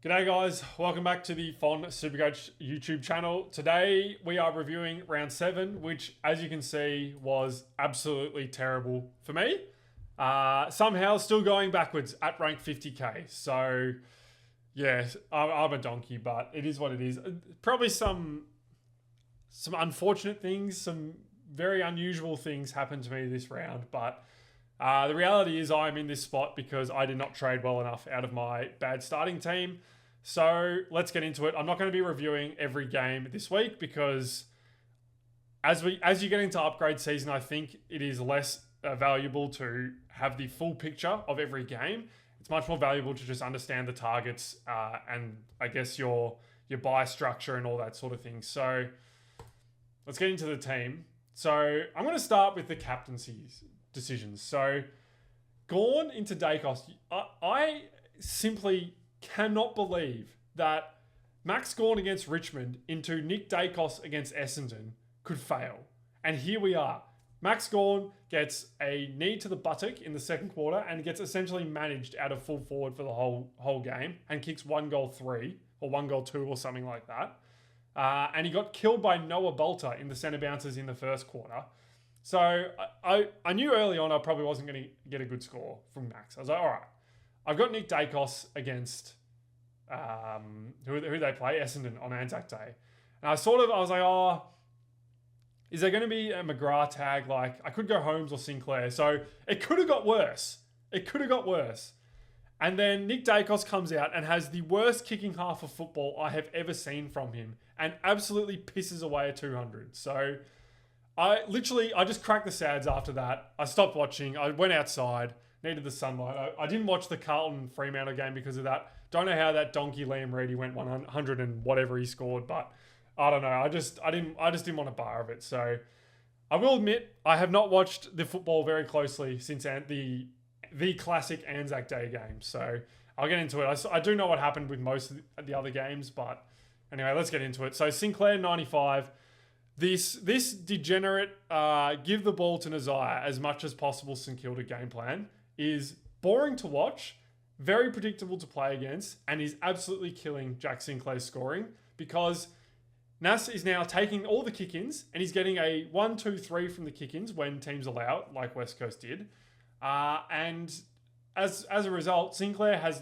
G'day guys, welcome back to the Fon Supercoach YouTube channel. Today we are reviewing round 7, which as you can see was absolutely terrible for me. Somehow still going backwards at rank 50k. So yeah, I'm a donkey, but it is what it is. Probably some unfortunate things, some very unusual things happened to me this round, but the reality is I'm in this spot because I did not trade well enough out of my bad starting team. So let's get into it. I'm not going to be reviewing every game this week because as you get into upgrade season, I think it is less valuable to have the full picture of every game. It's much more valuable to just understand the targets and I guess your buy structure and all that sort of thing. So let's get into the team. So I'm going to start with the captaincy decisions. So Gawn into Dacos. I simply cannot believe that Max Gawn against Richmond into Nick Dacos against Essendon could fail. And here we are. Max Gawn gets a knee to the buttock in the second quarter and gets essentially managed out of full forward for the whole game and kicks 1 goal 3 or 1 goal 2 or something like that. And he got killed by Noah Bolter in the centre bounces in the first quarter. So I knew early on I probably wasn't going to get a good score from Max. I was like, all right, I've got Nick Dacos against who they play, Essendon on Anzac Day. And I was like, oh, is there going to be a McGrath tag? Like, I could go Holmes or Sinclair. So it could have got worse. And then Nick Dacos comes out and has the worst kicking half of football I have ever seen from him and absolutely pisses away a 200. So I just cracked the sads after that. I stopped watching. I went outside, needed the sunlight. I didn't watch the Carlton Fremantle game because of that. Don't know how that donkey Liam Reedy went 100 and whatever he scored, but I don't know. I just didn't want a bar of it. So I will admit I have not watched the football very closely since the classic Anzac Day game. So I'll get into it. I do know what happened with most of the other games, but anyway, let's get into it. So Sinclair 95. This degenerate give the ball to Nazire as much as possible St Kilda game plan is boring to watch, very predictable to play against, and is absolutely killing Jack Sinclair's scoring because Nas is now taking all the kick-ins and he's getting a 1, 2, 3 from the kick-ins when teams allow it, like West Coast did. And as a result, Sinclair has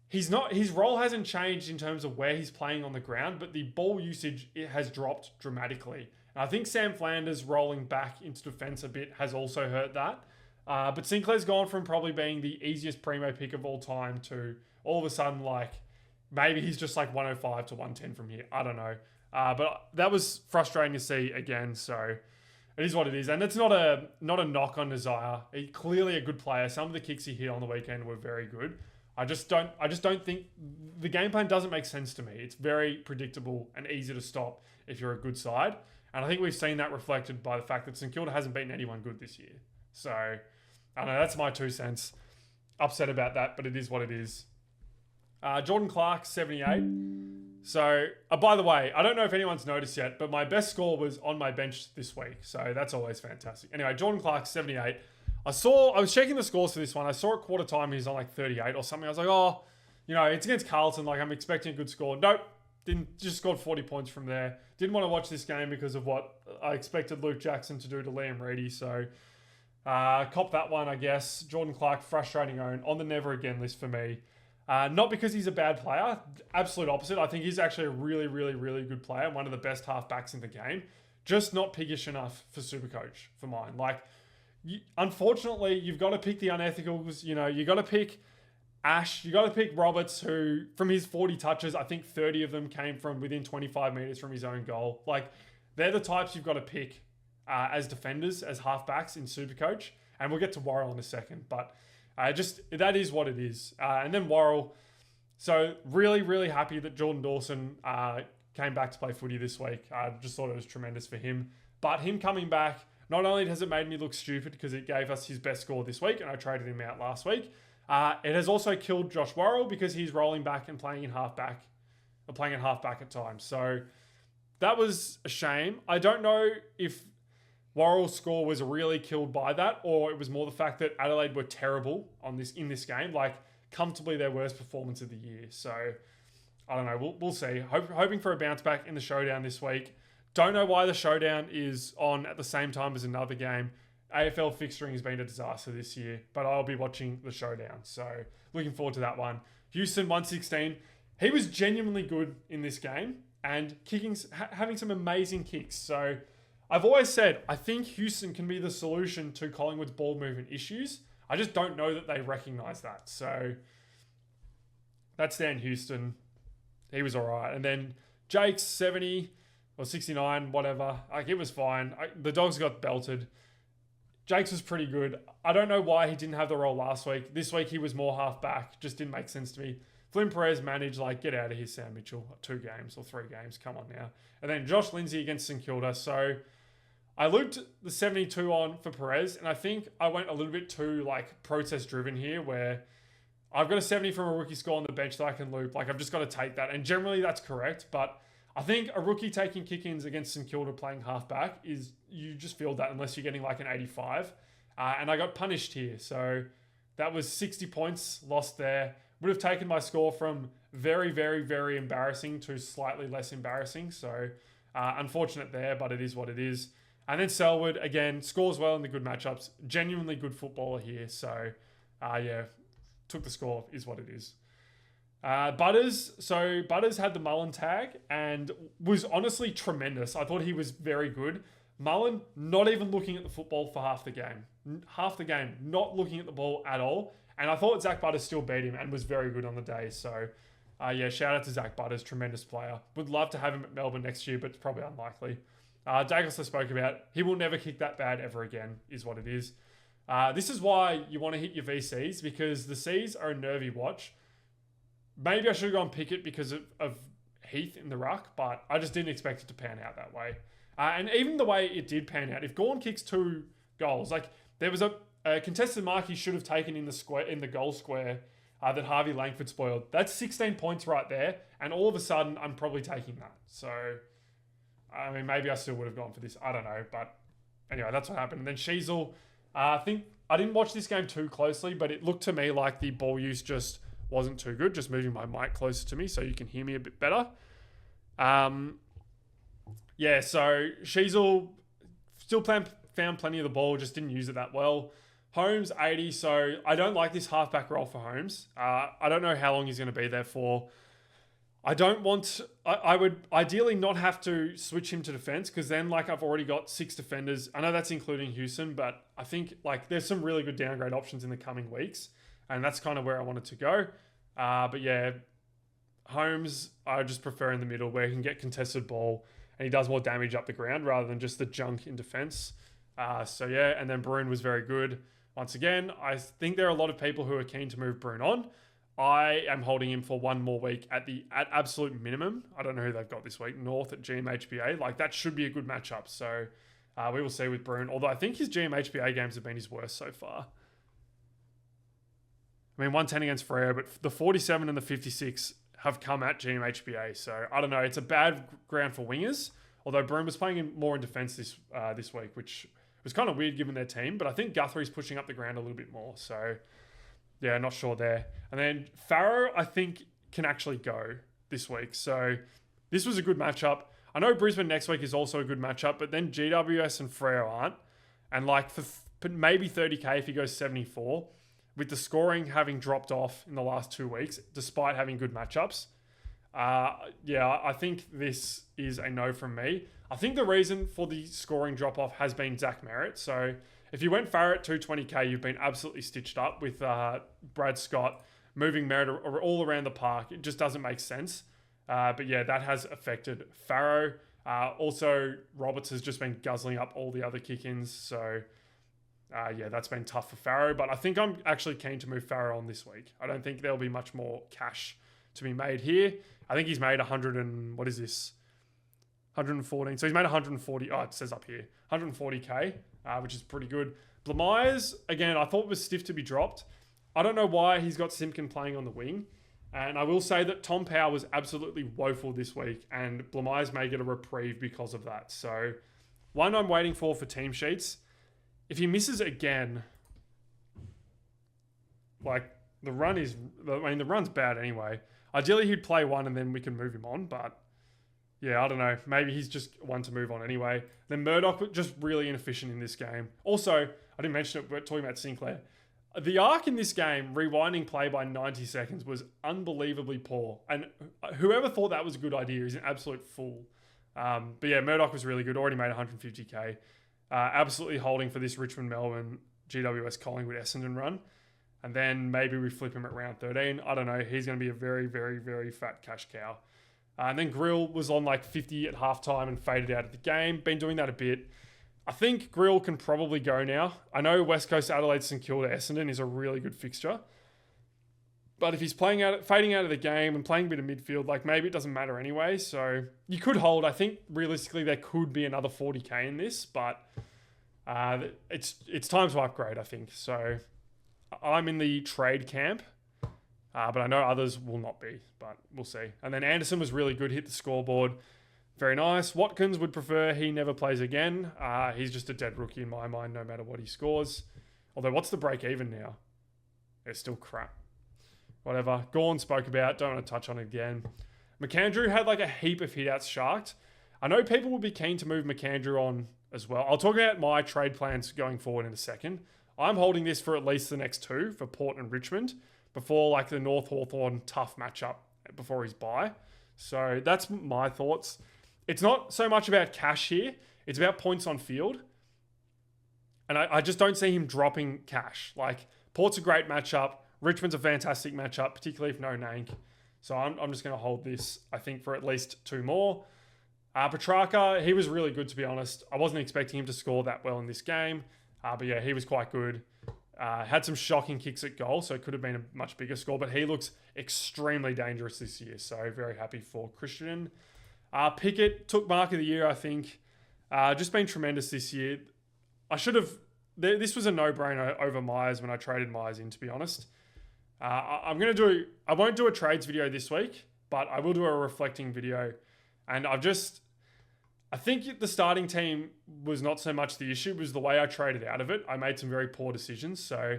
his role hasn't changed in terms of where he's playing on the ground, but the ball usage has dropped dramatically. And I think Sam Flanders rolling back into defence a bit has also hurt that. But Sinclair's gone from probably being the easiest primo pick of all time to all of a sudden maybe he's just 105 to 110 from here. I don't know. But that was frustrating to see again. So it is what it is. And it's not a knock on Nazire. He's clearly a good player. Some of the kicks he hit on the weekend were very good. I just don't think the game plan doesn't make sense to me. It's very predictable and easy to stop if you're a good side. And I think we've seen that reflected by the fact that St Kilda hasn't beaten anyone good this year. So I don't know, that's my 2 cents. Upset about that, but it is what it is. Jordan Clark, 78. So, by the way, I don't know if anyone's noticed yet, but my best score was on my bench this week. So that's always fantastic. Anyway, Jordan Clark, 78. I was checking the scores for this one. I saw at quarter time he was on 38 or something. I was like, oh, it's against Carlton. I'm expecting a good score. Nope. Just scored 40 points from there. Didn't want to watch this game because of what I expected Luke Jackson to do to Liam Reedy. So, cop that one, I guess. Jordan Clark, frustrating own on the never again list for me. Not because he's a bad player. Absolute opposite. I think he's actually a really, really, really good player. One of the best halfbacks in the game. Just not piggish enough for Supercoach for mine. Unfortunately, you've got to pick the unethicals. You got to pick Ash. You got to pick Roberts, who from his 40 touches, I think 30 of them came from within 25 meters from his own goal. They're the types you've got to pick as defenders, as halfbacks in Supercoach. And we'll get to Worrell in a second, but that is what it is. And then Worrell. So really, really happy that Jordan Dawson came back to play footy this week. I just thought it was tremendous for him. But him coming back, not only has it made me look stupid because it gave us his best score this week and I traded him out last week, it has also killed Josh Worrell because he's rolling back and playing at halfback at times. So that was a shame. I don't know if Worrell's score was really killed by that or it was more the fact that Adelaide were terrible in this game. comfortably their worst performance of the year. So I don't know. We'll see. Hoping for a bounce back in the showdown this week. Don't know why the showdown is on at the same time as another game. AFL fixturing has been a disaster this year, but I'll be watching the showdown. So looking forward to that one. Houston 116. He was genuinely good in this game and having some amazing kicks. So I've always said, I think Houston can be the solution to Collingwood's ball movement issues. I just don't know that they recognise that. So that's Dan Houston. He was all right. And then Jake's 70 or 69, whatever. Like, it was fine. The Dogs got belted. Jake's was pretty good. I don't know why he didn't have the role last week. This week he was more half back. Just didn't make sense to me. Flynn Perez managed, get out of here, Sam Mitchell. 2 games or 3 games. Come on now. And then Josh Lindsay against St Kilda. So I looped the 72 on for Perez, and I think I went a little bit too process driven here, where I've got a 70 from a rookie score on the bench that I can loop. I've just got to take that. And generally that's correct. But I think a rookie taking kick-ins against St Kilda playing halfback is, you just feel that unless you're getting an 85. And I got punished here. So that was 60 points lost there. Would have taken my score from very, very, very embarrassing to slightly less embarrassing. So unfortunate there, but it is what it is. And then Selwood, again, scores well in the good matchups. Genuinely good footballer here. So took the score, is what it is. Butters had the Mullen tag and was honestly tremendous. I thought he was very good. Mullen, not even looking at the football for half the game. Not looking at the ball at all. And I thought Zach Butters still beat him and was very good on the day. So, shout out to Zach Butters, tremendous player. Would love to have him at Melbourne next year, but it's probably unlikely. Douglas I spoke about. He will never kick that bad ever again, is what it is. This is why you want to hit your VCs, because the Cs are a nervy watch. Maybe I should have gone Pickett because of Heath in the ruck, but I just didn't expect it to pan out that way. And even the way it did pan out, if Gawn kicks 2 goals, there was a contested mark he should have taken in the goal square that Harvey Langford spoiled. That's 16 points right there, and all of a sudden I'm probably taking that. So, I mean, maybe I still would have gone for this. I don't know, but anyway, that's what happened. And then Sheasel, I think I didn't watch this game too closely, but it looked to me like the ball use just wasn't too good. Just moving my mic closer to me so you can hear me a bit better. So Sheasel still found plenty of the ball, just didn't use it that well. Holmes, 80, so I don't like this halfback role for Holmes. I don't know how long he's going to be there for. I would ideally not have to switch him to defense, because then I've already got 6 defenders. I know that's including Houston, but I think there's some really good downgrade options in the coming weeks, and that's kind of where I wanted to go. Holmes, I just prefer in the middle where he can get contested ball and he does more damage up the ground rather than just the junk in defense. And then Bruin was very good. Once again, I think there are a lot of people who are keen to move Bruin on. I am holding him for 1 more week at absolute minimum. I don't know who they've got this week. North at GMHBA. That should be a good matchup. So we will see with Bruin. Although I think his GMHBA games have been his worst so far. I mean, 110 against Freo, but the 47 and the 56 have come at GMHBA. So I don't know. It's a bad ground for wingers. Although Bruin was playing more in defense this week, which was kind of weird given their team. But I think Guthrie's pushing up the ground a little bit more. So yeah, not sure there. And then Farrow, I think, can actually go this week. So this was a good matchup. I know Brisbane next week is also a good matchup, but then GWS and Freo aren't. And for maybe 30K if he goes 74, with the scoring having dropped off in the last 2 weeks, despite having good matchups, I think this is a no from me. I think the reason for the scoring drop-off has been Zach Merritt. So if you went Farrow at 220K, you've been absolutely stitched up with Brad Scott moving Merritt all around the park. It just doesn't make sense. That has affected Farrow. Also, Roberts has just been guzzling up all the other kick-ins. So, that's been tough for Farrow. But I think I'm actually keen to move Farrow on this week. I don't think there'll be much more cash to be made here. I think he's made 100 and... What is this? 114. So he's made 140... Oh, it says up here. 140K, which is pretty good. Blamires, again, I thought was stiff to be dropped. I don't know why he's got Simpkin playing on the wing. And I will say that Tom Power was absolutely woeful this week, and Blamires may get a reprieve because of that. So, one I'm waiting for team sheets. If he misses again, the run's bad anyway. Ideally, he'd play one and then we can move him on, but yeah, I don't know. Maybe he's just one to move on anyway. Then Murdoch was just really inefficient in this game. Also, I didn't mention it, but talking about Sinclair. The arc in this game, rewinding play by 90 seconds, was unbelievably poor. And whoever thought that was a good idea is an absolute fool. But yeah, Murdoch was really good. Already made 150k. Absolutely holding for this Richmond-Melbourne GWS Collingwood Essendon run. And then maybe we flip him at round 13. I don't know. He's going to be a very, very, very fat cash cow. And then Grill was on like 50 at halftime and faded out of the game. Been doing that a bit. I think Grill can probably go now. I know West Coast Adelaide St Kilda Essendon is a really good fixture. But if he's fading out of the game and playing a bit of midfield, like maybe it doesn't matter anyway. So you could hold. I think realistically there could be another 40k in this, but it's time to upgrade, I think. So I'm in the trade camp. But I know others will not be, but we'll see. And then Anderson was really good, hit the scoreboard. Very nice. Watkins would prefer he never plays again. He's just a dead rookie in my mind, no matter what he scores. Although, what's the break even now? It's still crap. Whatever. Gorn spoke about. Don't want to touch on it again. McAndrew had like a heap of hitouts sharked. I know people will be keen to move McAndrew on as well. I'll talk about my trade plans going forward in a second. I'm holding this for at least the next two, for Port and Richmond, before like the North Hawthorn tough matchup before his bye. So that's my thoughts. It's not so much about cash here. It's about points on field. And I just don't see him dropping cash. Like, Port's a great matchup. Richmond's a fantastic matchup, particularly if no Nank. So I'm just going to hold this, I think, for at least two more. Petrarca, he was really good, to be honest. I wasn't expecting him to score that well in this game. But yeah, he was quite good. Had some shocking kicks at goal, so it could have been a much bigger score, but he looks extremely dangerous this year, so very happy for Christian. Pickett took mark of the year, I think. Just been tremendous this year. This was a no-brainer over Myers when I traded Myers in, to be honest. I won't do a trades video this week, but I will do a reflecting video. And I think the starting team was not so much the issue, it was the way I traded out of it. I made some very poor decisions. So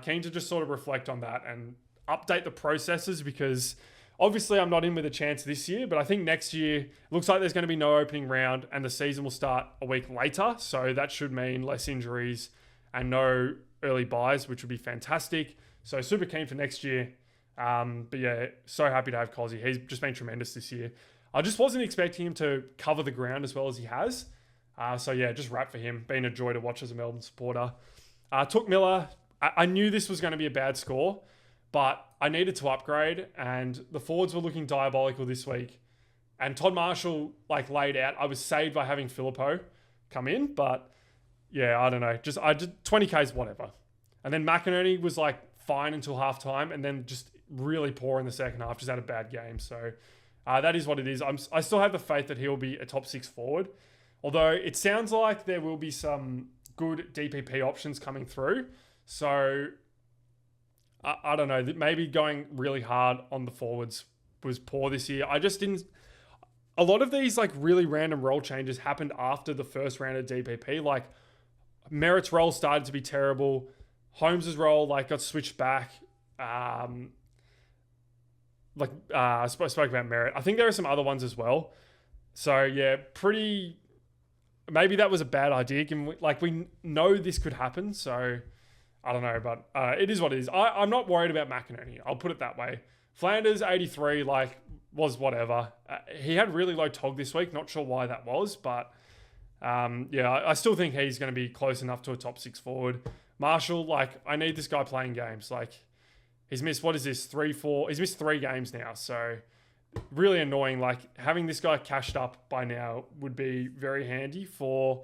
keen to just sort of reflect on that and update the processes, because obviously I'm not in with a chance this year, but I think next year it looks like there's going to be no opening round and the season will start a week later. So that should mean less injuries and no early buys, which would be fantastic. So super keen for next year. But yeah, so happy to have Cozzy. He's just been tremendous this year. I just wasn't expecting him to cover the ground as well as he has. So yeah, just wrap for him. Been a joy to watch as a Melbourne supporter. Took Miller. I knew this was going to be a bad score, but I needed to upgrade, and the forwards were looking diabolical this week. And Todd Marshall laid out. I was saved by having Filippo come in, but yeah, I don't know. I did 20Ks, whatever. And then McInerney was fine until halftime, and then just really poor in the second half. Just had a bad game. So that is what it is. I still have the faith that he'll be a top 6 forward. Although it sounds like there will be some good DPP options coming through. So I don't know. Maybe going really hard on the forwards was poor this year. I just didn't. A lot of these really random role changes happened after the first round of DPP. Merritt's role started to be terrible. Holmes's role got switched back. I spoke about Merritt. I think there are some other ones as well. So yeah, maybe that was a bad idea. Given we know this could happen. So I don't know, but it is what it is. I'm not worried about McInerney. I'll put it that way. Flanders 83 was whatever. He had really low TOG this week. Not sure why that was, but yeah, I still think he's going to be close enough to a top 6 forward. Marshall, I need this guy playing games. He's missed, what is this, 3-4? He's missed 3 games now. So really annoying. Having this guy cashed up by now would be very handy for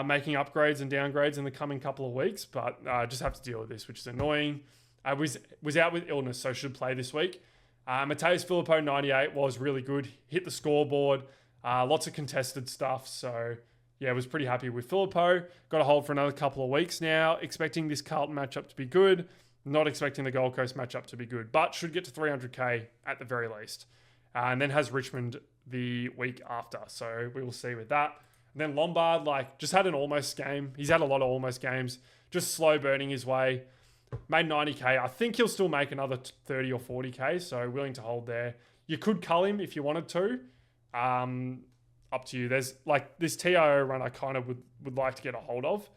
making upgrades and downgrades in the coming couple of weeks. But I just have to deal with this, which is annoying. I was out with illness, so should play this week. Mateus Filippo, 98, was really good. Hit the scoreboard. Lots of contested stuff. So yeah, was pretty happy with Filippo. Got a hold for another couple of weeks now. Expecting this Carlton matchup to be good. Not expecting the Gold Coast matchup to be good, but should get to 300k at the very least. And then has Richmond the week after. So we will see with that. And then Lombard, just had an almost game. He's had a lot of almost games. Just slow burning his way. Made 90k. I think he'll still make another 30 or 40k, so willing to hold there. You could cull him if you wanted to. Up to you. There's like this TIO run I kind of would like to get a hold of,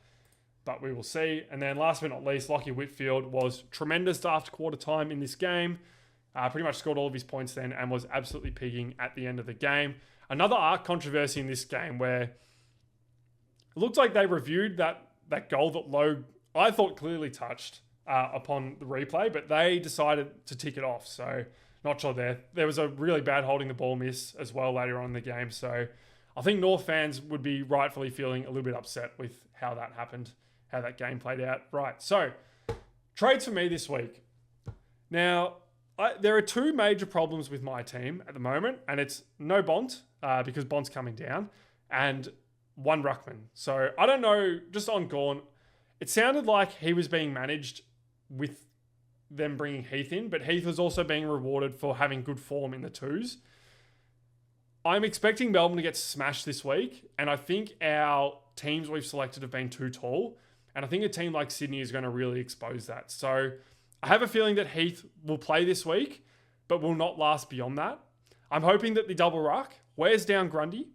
but we will see. And then last but not least, Lachie Whitfield was tremendous after quarter time in this game. Pretty much scored all of his points then and was absolutely pigging at the end of the game. Another arc controversy in this game where it looked like they reviewed that goal that Lowe, I thought, clearly touched upon the replay, but they decided to tick it off. So not sure there. There was a really bad holding the ball miss as well later on in the game. So I think North fans would be rightfully feeling a little bit upset with how that happened, how that game played out. Right, so trades for me this week. Now, there are two major problems with my team at the moment, and it's no Bont, because Bont's coming down, and one Ruckman. So I don't know, just on Gawn, it sounded like he was being managed with them bringing Heath in, but Heath was also being rewarded for having good form in the twos. I'm expecting Melbourne to get smashed this week, and I think our teams we've selected have been too tall, and I think a team like Sydney is going to really expose that. So I have a feeling that Heath will play this week, but will not last beyond that. I'm hoping that the double ruck wears down Grundy,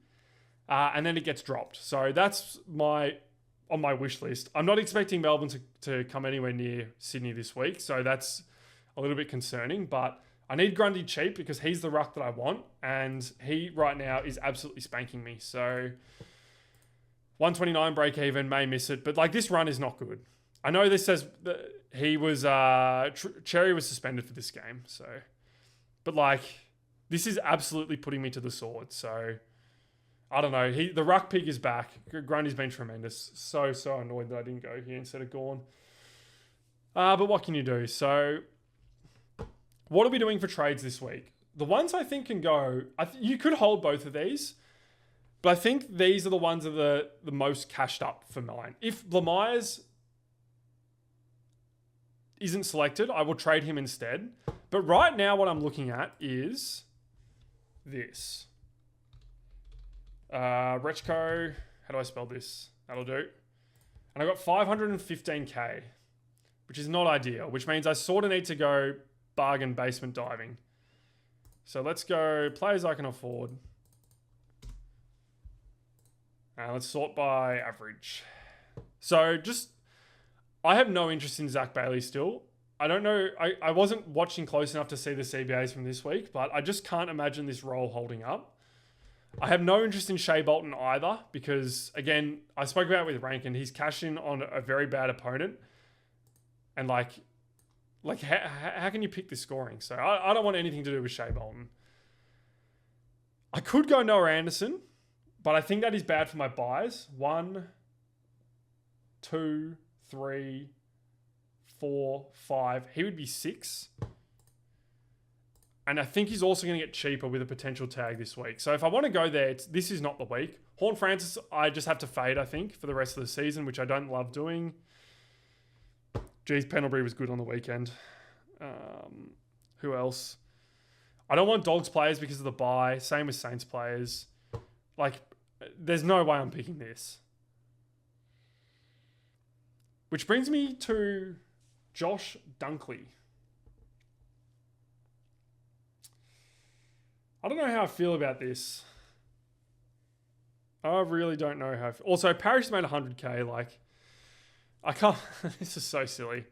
and then it gets dropped. So that's on my wish list. I'm not expecting Melbourne to come anywhere near Sydney this week, so that's a little bit concerning, but I need Grundy cheap because he's the ruck that I want, and he right now is absolutely spanking me. So 129 break even, may miss it, but like this run is not good. I know this says that he was Cherry was suspended for this game, so but like this is absolutely putting me to the sword. So I don't know. The ruck pig is back. Grundy's been tremendous. So annoyed that I didn't go here instead of Gawn. But what can you do? So what are we doing for trades this week? The ones I think can go, you could hold both of these, but I think these are the ones that are the most cashed up for mine. If Lemires isn't selected, I will trade him instead. But right now what I'm looking at is this. Rechko, how do I spell this? That'll do. And I got 515k, which is not ideal, which means I sort of need to go bargain basement diving. So let's go players I can afford. Let's sort by average. So I have no interest in Zach Bailey still. I don't know. I wasn't watching close enough to see the CBAs from this week, but I just can't imagine this role holding up. I have no interest in Shea Bolton either because, again, I spoke about it with Rankin. He's cashed in on a very bad opponent. And, like how can you pick this scoring? So I don't want anything to do with Shea Bolton. I could go Noah Anderson, but I think that is bad for my buys. 1, 2, 3, 4, 5. He would be 6. And I think he's also going to get cheaper with a potential tag this week. So if I want to go there, this is not the week. Horn Francis, I just have to fade, I think, for the rest of the season, which I don't love doing. Geez, Pendlebury was good on the weekend. Who else? I don't want Dogs players because of the bye. Same with Saints players. Like, there's no way I'm picking this. Which brings me to Josh Dunkley. I don't know how I feel about this. I really don't know how. Also, Parrish made 100k. Like, I can't. This is so silly.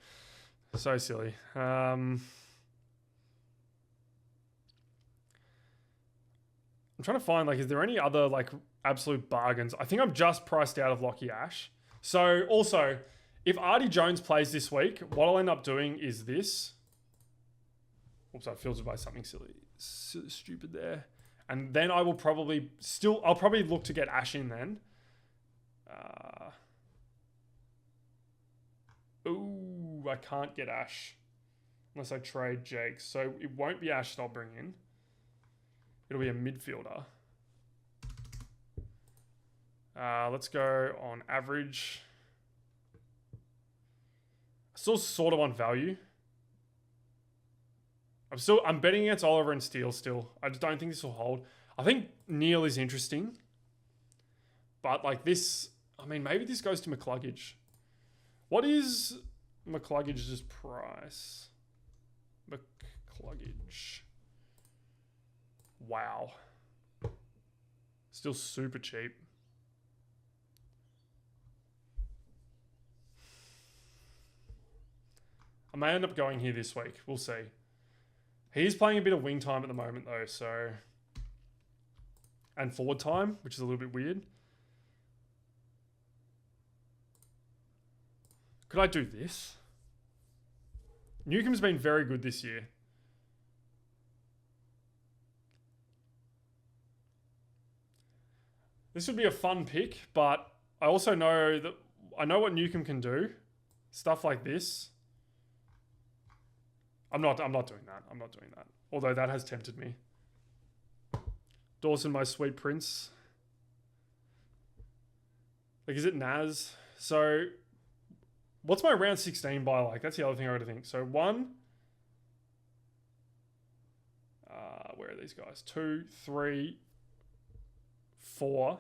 So silly. I'm trying to find, like, is there any other, like, absolute bargains? I think I'm just priced out of Lockie Ash. So, also, if Artie Jones plays this week, what I'll end up doing is this. Oops, I filtered by something stupid there. And then I will probably I'll probably look to get Ash in then. Ooh, I can't get Ash unless I trade Jake. So it won't be Ash that I'll bring in. It'll be a midfielder. Let's go on average. I still sort of want value. I'm betting against Oliver and Steele still. I just don't think this will hold. I think Neil is interesting. But like this, I mean, maybe this goes to McCluggage. What is McCluggage's price? McCluggage. Wow. Still super cheap. I may end up going here this week. We'll see. He's playing a bit of wing time at the moment though, so... And forward time, which is a little bit weird. Could I do this? Newcomb's been very good this year. This would be a fun pick, but I also know that I know what Newcomb can do. Stuff like this. I'm not doing that. I'm not doing that. Although that has tempted me. Dawson, my sweet prince. Like, is it Naz? So, what's my round 16 buy like? That's the other thing I gotta think. So, 1. Where are these guys? 2, 3, 4.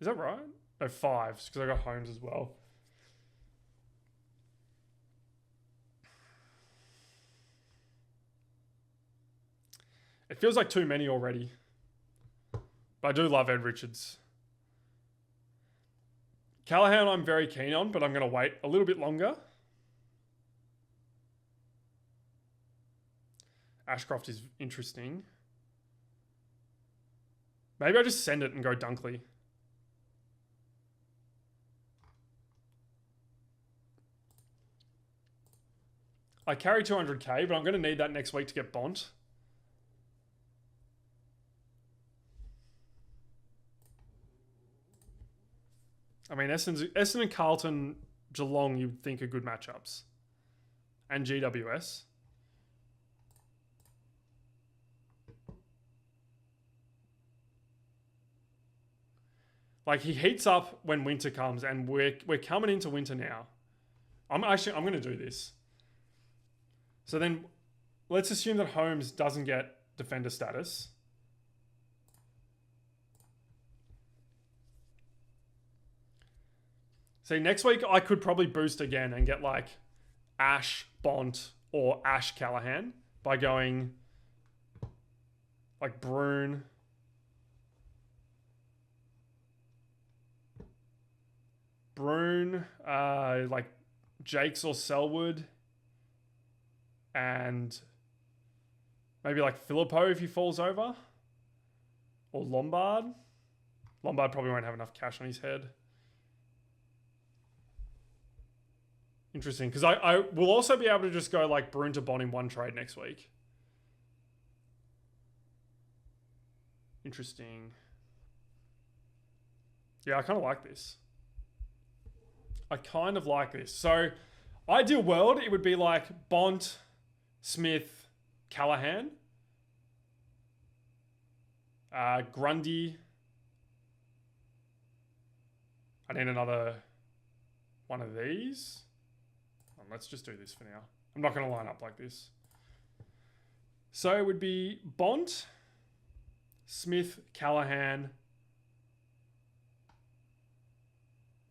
Is that right? No, 5, because I got Holmes as well. It feels like too many already. But I do love Ed Richards. Callahan I'm very keen on, but I'm going to wait a little bit longer. Ashcroft is interesting. Maybe I just send it and go Dunkley. I carry 200k, but I'm going to need that next week to get Bont. I mean, Essendon and Carlton, Geelong, you'd think are good matchups. And GWS. Like, he heats up when winter comes, and we're coming into winter now. I'm going to do this. So then, let's assume that Holmes doesn't get defender status. See, next week I could probably boost again and get like Ash Bont or Ash Callahan by going like Brune. Like Jakes or Selwood. And maybe like Filippo if he falls over. Or Lombard. Lombard probably won't have enough cash on his head. Interesting, because I will also be able to just go like Brune to Bond in one trade next week. Interesting. Yeah, I kind of like this. So, ideal world, it would be like Bont, Smith, Callahan, Grundy. I need another one of these. Let's just do this for now. I'm not going to line up like this. So it would be Bont, Smith, Callahan.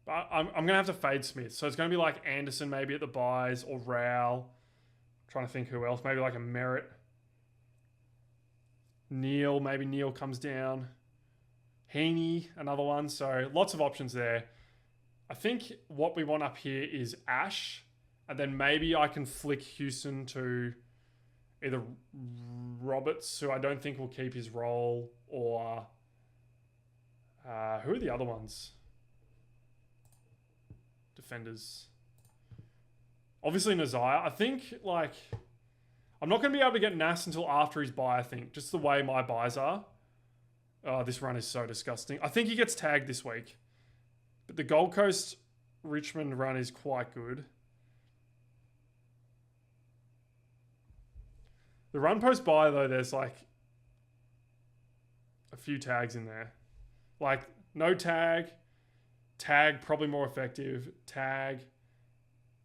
But I'm going to have to fade Smith. So it's going to be like Anderson maybe at the buys or Rowell. Trying to think who else. Maybe like a Merritt. Neil. Maybe Neil comes down. Heaney, another one. So lots of options there. I think what we want up here is Ash. And then maybe I can flick Houston to either Roberts, who I don't think will keep his role, or who are the other ones? Defenders. Obviously Nazaya. I think like I'm not going to be able to get Nas until after his buy, I think. Just the way my buys are. This run is so disgusting. I think he gets tagged this week. But the Gold Coast Richmond run is quite good. The run post buy, though, there's like a few tags in there. Like no tag, tag probably more effective, tag,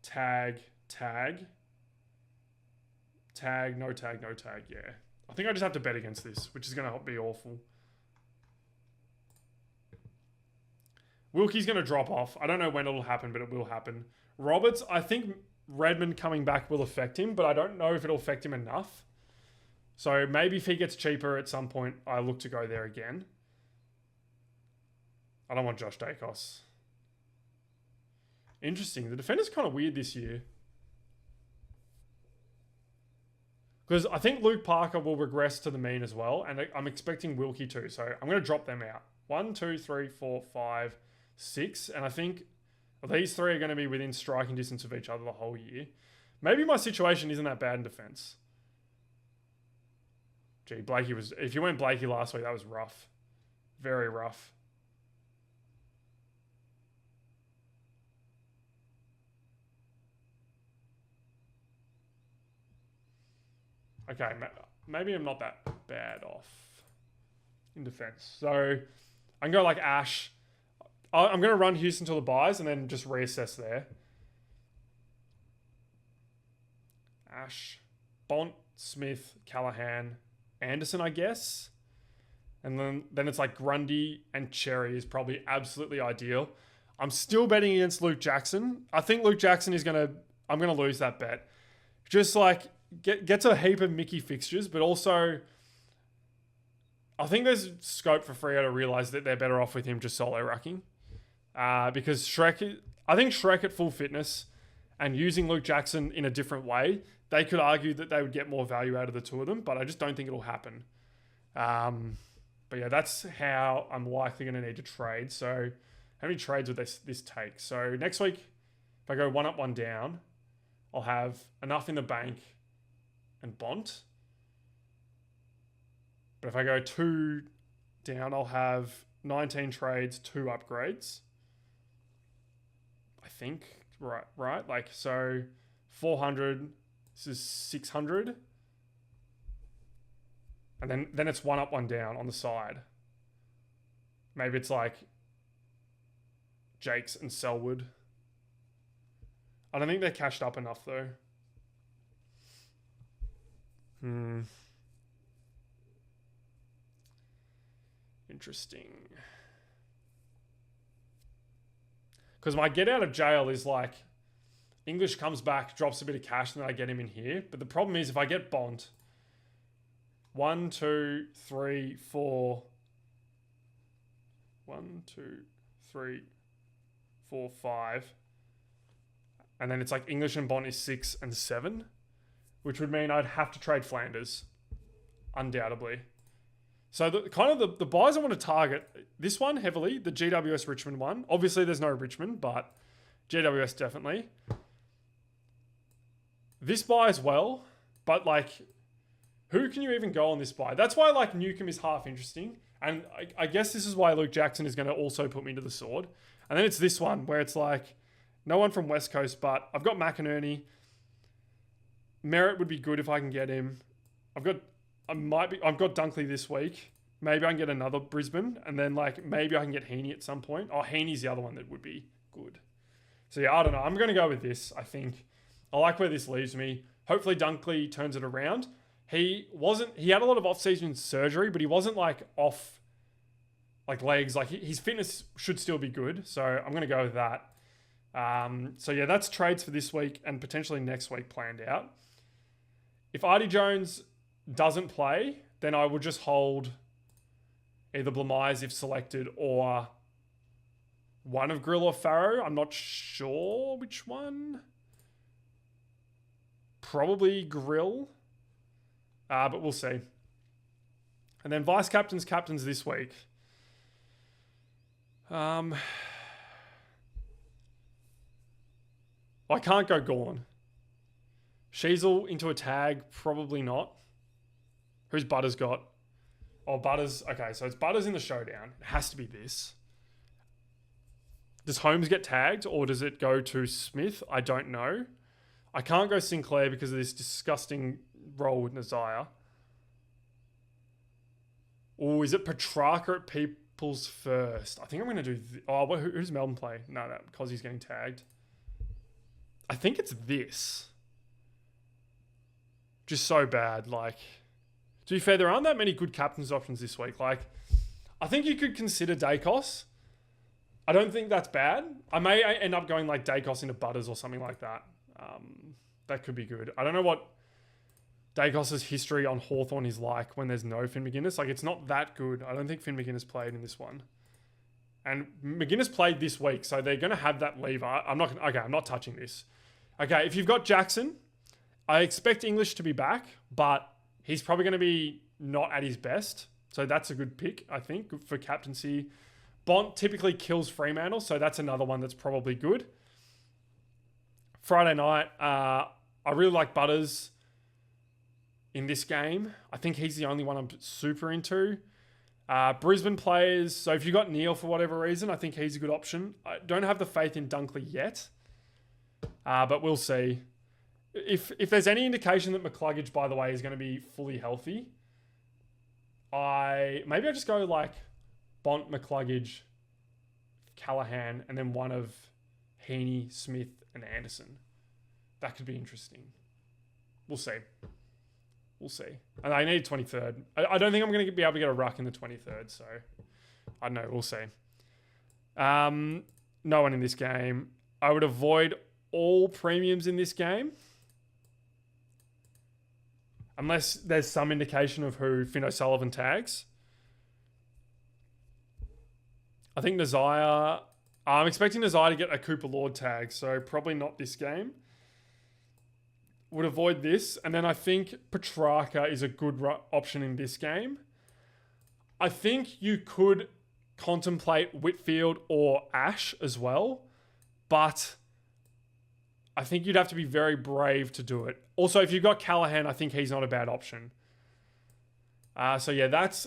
tag, tag, tag, no tag, no tag, yeah. I think I just have to bet against this, which is going to be awful. Wilkie's going to drop off. I don't know when it'll happen, but it will happen. Roberts, I think Redmond coming back will affect him, but I don't know if it'll affect him enough. So maybe if he gets cheaper at some point, I look to go there again. I don't want Josh Dacos. Interesting. The defender's kind of weird this year. Because I think Luke Parker will regress to the mean as well, and I'm expecting Wilkie too, so I'm going to drop them out. 1, 2, 3, 4, 5, 6, and I think these three are going to be within striking distance of each other the whole year. Maybe my situation isn't that bad in defense. Gee, Blakey was... If you went Blakey last week, that was rough. Very rough. Okay, maybe I'm not that bad off in defense. So I can go like Ash. I'm going to run Houston till the buys and then just reassess there. Ash, Bont, Smith, Callahan, Anderson, I guess. And then it's like Grundy and Cherry is probably absolutely ideal. I'm still betting against Luke Jackson. I think Luke Jackson is going to... I'm going to lose that bet. Just like... Gets a heap of Mickey fixtures, but also I think there's scope for Freo to realise that they're better off with him just solo rucking. Because I think Shrek at full fitness and using Luke Jackson in a different way, they could argue that they would get more value out of the two of them, but I just don't think it'll happen. But yeah, that's how I'm likely going to need to trade. So how many trades would this take? So next week, if I go 1 up, 1 down, I'll have enough in the bank and Bont. But if I go 2 down, I'll have 19 trades, 2 upgrades. I think, right? Like, so 400, this is 600. And then it's 1 up, 1 down on the side. Maybe it's like Jakes and Selwood. I don't think they're cashed up enough though. Interesting. Because my get out of jail is like English comes back, drops a bit of cash, and then I get him in here. But the problem is if I get Bont, 1, 2, 3, 4. 1, 2, 3, 4, 5. And then it's like English and Bont is 6 and 7. Which would mean I'd have to trade Flanders, undoubtedly. So the buys I want to target, this one heavily, the GWS Richmond one. Obviously there's no Richmond, but GWS definitely. This buy as well, but like, who can you even go on this buy? That's why like Newcomb is half interesting. And I guess this is why Luke Jackson is going to also put me to the sword. And then it's this one where it's like, no one from West Coast, but I've got McInerney. Merritt would be good if I can get him. I've got Dunkley this week. Maybe I can get another Brisbane, and then like maybe I can get Heaney at some point. Oh, Heaney's the other one that would be good. So yeah, I don't know. I'm going to go with this. I think I like where this leaves me. Hopefully Dunkley turns it around. He had a lot of off-season surgery, but he wasn't like off like legs. Like his fitness should still be good. So I'm going to go with that. So yeah, that's trades for this week and potentially next week planned out. If Artie Jones doesn't play, then I will just hold either Blamires if selected or one of Grill or Farrow. I'm not sure which one. Probably Grill. But we'll see. And then vice captains this week. I can't go Gorn. Sheasel into a tag, probably not. Who's Butters got? Oh, Butters. Okay, so it's Butters in the showdown. It has to be this. Does Holmes get tagged or does it go to Smith? I don't know. I can't go Sinclair because of this disgusting roll with Nazaya. Oh, is it Petrarca at People's first? I think I'm going to do... who's Melbourne play? No, because he's getting tagged. I think it's this. Just so bad. Like, to be fair, there aren't that many good captain's options this week. Like, I think you could consider Dacos. I don't think that's bad. I may end up going like Dacos into Butters or something like that. That could be good. I don't know what Dacos' history on Hawthorn is like when there's no Finn McGuinness. Like, it's not that good. I don't think Finn McGuinness played in this one. And McGuinness played this week, so they're going to have that lever. I'm not touching this. Okay, if you've got Jackson, I expect English to be back, but he's probably going to be not at his best. So that's a good pick, I think, for captaincy. Bont typically kills Fremantle, so that's another one that's probably good. Friday night, I really like Butters in this game. I think he's the only one I'm super into. Brisbane players, so if you got Neil for whatever reason, I think he's a good option. I don't have the faith in Dunkley yet, but we'll see. If there's any indication that McCluggage, by the way, is going to be fully healthy, maybe I just go like Bont, McCluggage, Callahan, and then one of Heaney, Smith, and Anderson. That could be interesting. We'll see. And I need 23rd. I don't think I'm going to be able to get a ruck in the 23rd, so I don't know. We'll see. No one in this game. I would avoid all premiums in this game, unless there's some indication of who Finn O'Sullivan tags. I think Nazaya... I'm expecting Nazaya to get a Cooper Lord tag, so probably not this game. Would avoid this. And then I think Petrarca is a good option in this game. I think you could contemplate Whitfield or Ash as well, but I think you'd have to be very brave to do it. Also, if you've got Callahan, I think he's not a bad option. So yeah, that's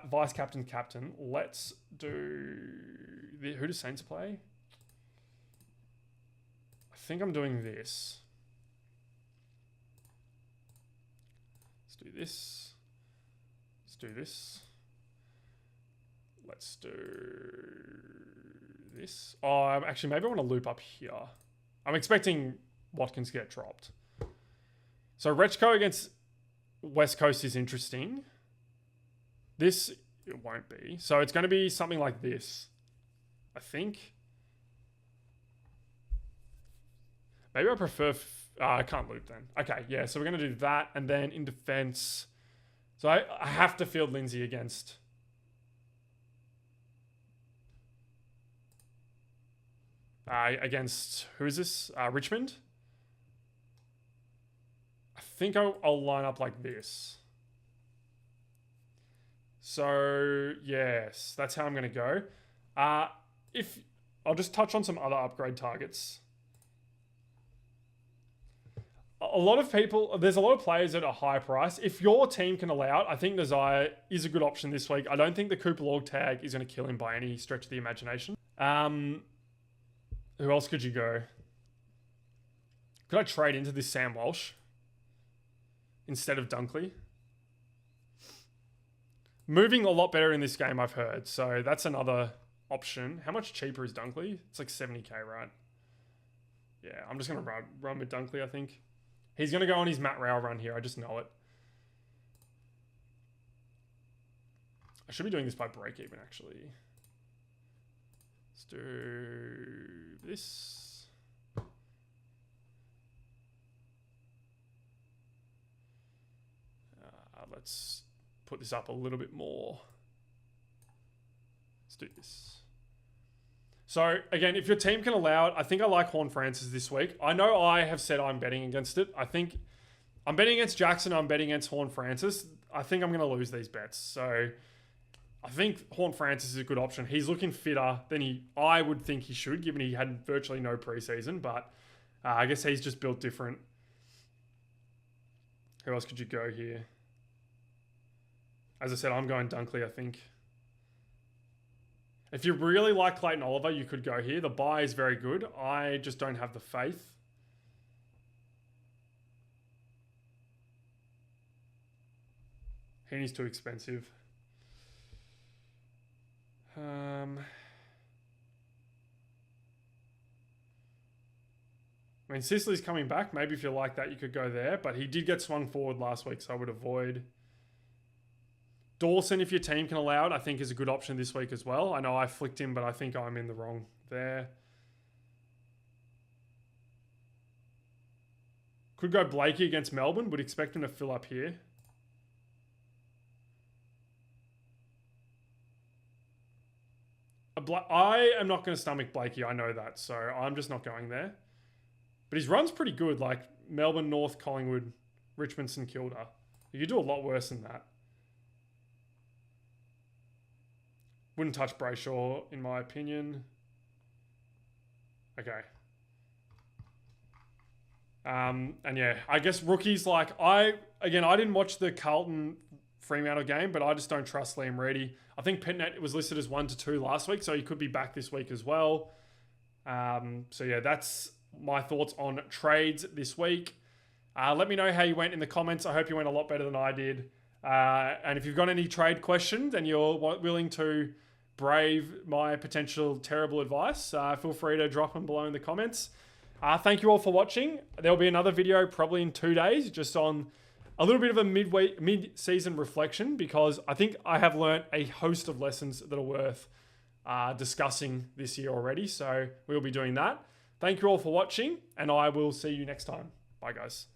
vice captain. Let's do... Who does Saints play? I think I'm doing this. Let's do this. Let's do this. Oh, actually, maybe I want to loop up here. I'm expecting Watkins to get dropped. So Rechko against West Coast is interesting. This, it won't be. So it's going to be something like this, I think. Maybe I prefer... I can't loop then. Okay, yeah. So we're going to do that. And then in defense... So I have to field Lindsay against... who is this? Richmond? I think I'll line up like this. So, yes. That's how I'm going to go. If I'll just touch on some other upgrade targets. A lot of people, there's a lot of players at a high price. If your team can allow it, I think Nazaya is a good option this week. I don't think the Cooper Log tag is going to kill him by any stretch of the imagination. Who else could you go? Could I trade into this Sam Walsh instead of Dunkley? Moving a lot better in this game, I've heard. So that's another option. How much cheaper is Dunkley? It's like 70k, right? Yeah, I'm just going to run with Dunkley, I think. He's going to go on his Matt Rao run here. I just know it. I should be doing this by break even, actually. Let's do this. Let's put this up a little bit more. Let's do this. So, again, if your team can allow it, I think I like Horn Francis this week. I know I have said I'm betting against it. I think I'm betting against Jackson. I'm betting against Horn Francis. I think I'm going to lose these bets. So, I think Horn Francis is a good option. He's looking fitter than I would think he should, given he had virtually no preseason. But I guess he's just built different. Who else could you go here? As I said, I'm going Dunkley, I think. If you really like Clayton Oliver, you could go here. The buy is very good. I just don't have the faith. Heaney's too expensive. I mean, Sicily's coming back. Maybe if you like that, you could go there. But he did get swung forward last week, so I would avoid. Dawson, if your team can allow it, I think is a good option this week as well. I know I flicked him, but I think I'm in the wrong there. Could go Blakey against Melbourne. Would expect him to fill up here. I am not going to stomach Blakey. I know that. So I'm just not going there. But his run's pretty good. Like Melbourne, North, Collingwood, Richmond, St Kilda. You could do a lot worse than that. Wouldn't touch Brayshaw, in my opinion. Okay. And yeah, I guess rookies like I didn't watch the Carlton Fremantle game, but I just don't trust Liam Reedy. I think Petnet was listed as 1 to 2 last week, so he could be back this week as well. So yeah, that's my thoughts on trades this week. Let me know how you went in the comments. I hope you went a lot better than I did. And if you've got any trade questions and you're willing to brave my potential terrible advice, feel free to drop them below in the comments. Thank you all for watching. There'll be another video probably in 2 days, just on a little bit of a mid-season reflection, because I think I have learnt a host of lessons that are worth discussing this year already. So we'll be doing that. Thank you all for watching, and I will see you next time. Bye, guys.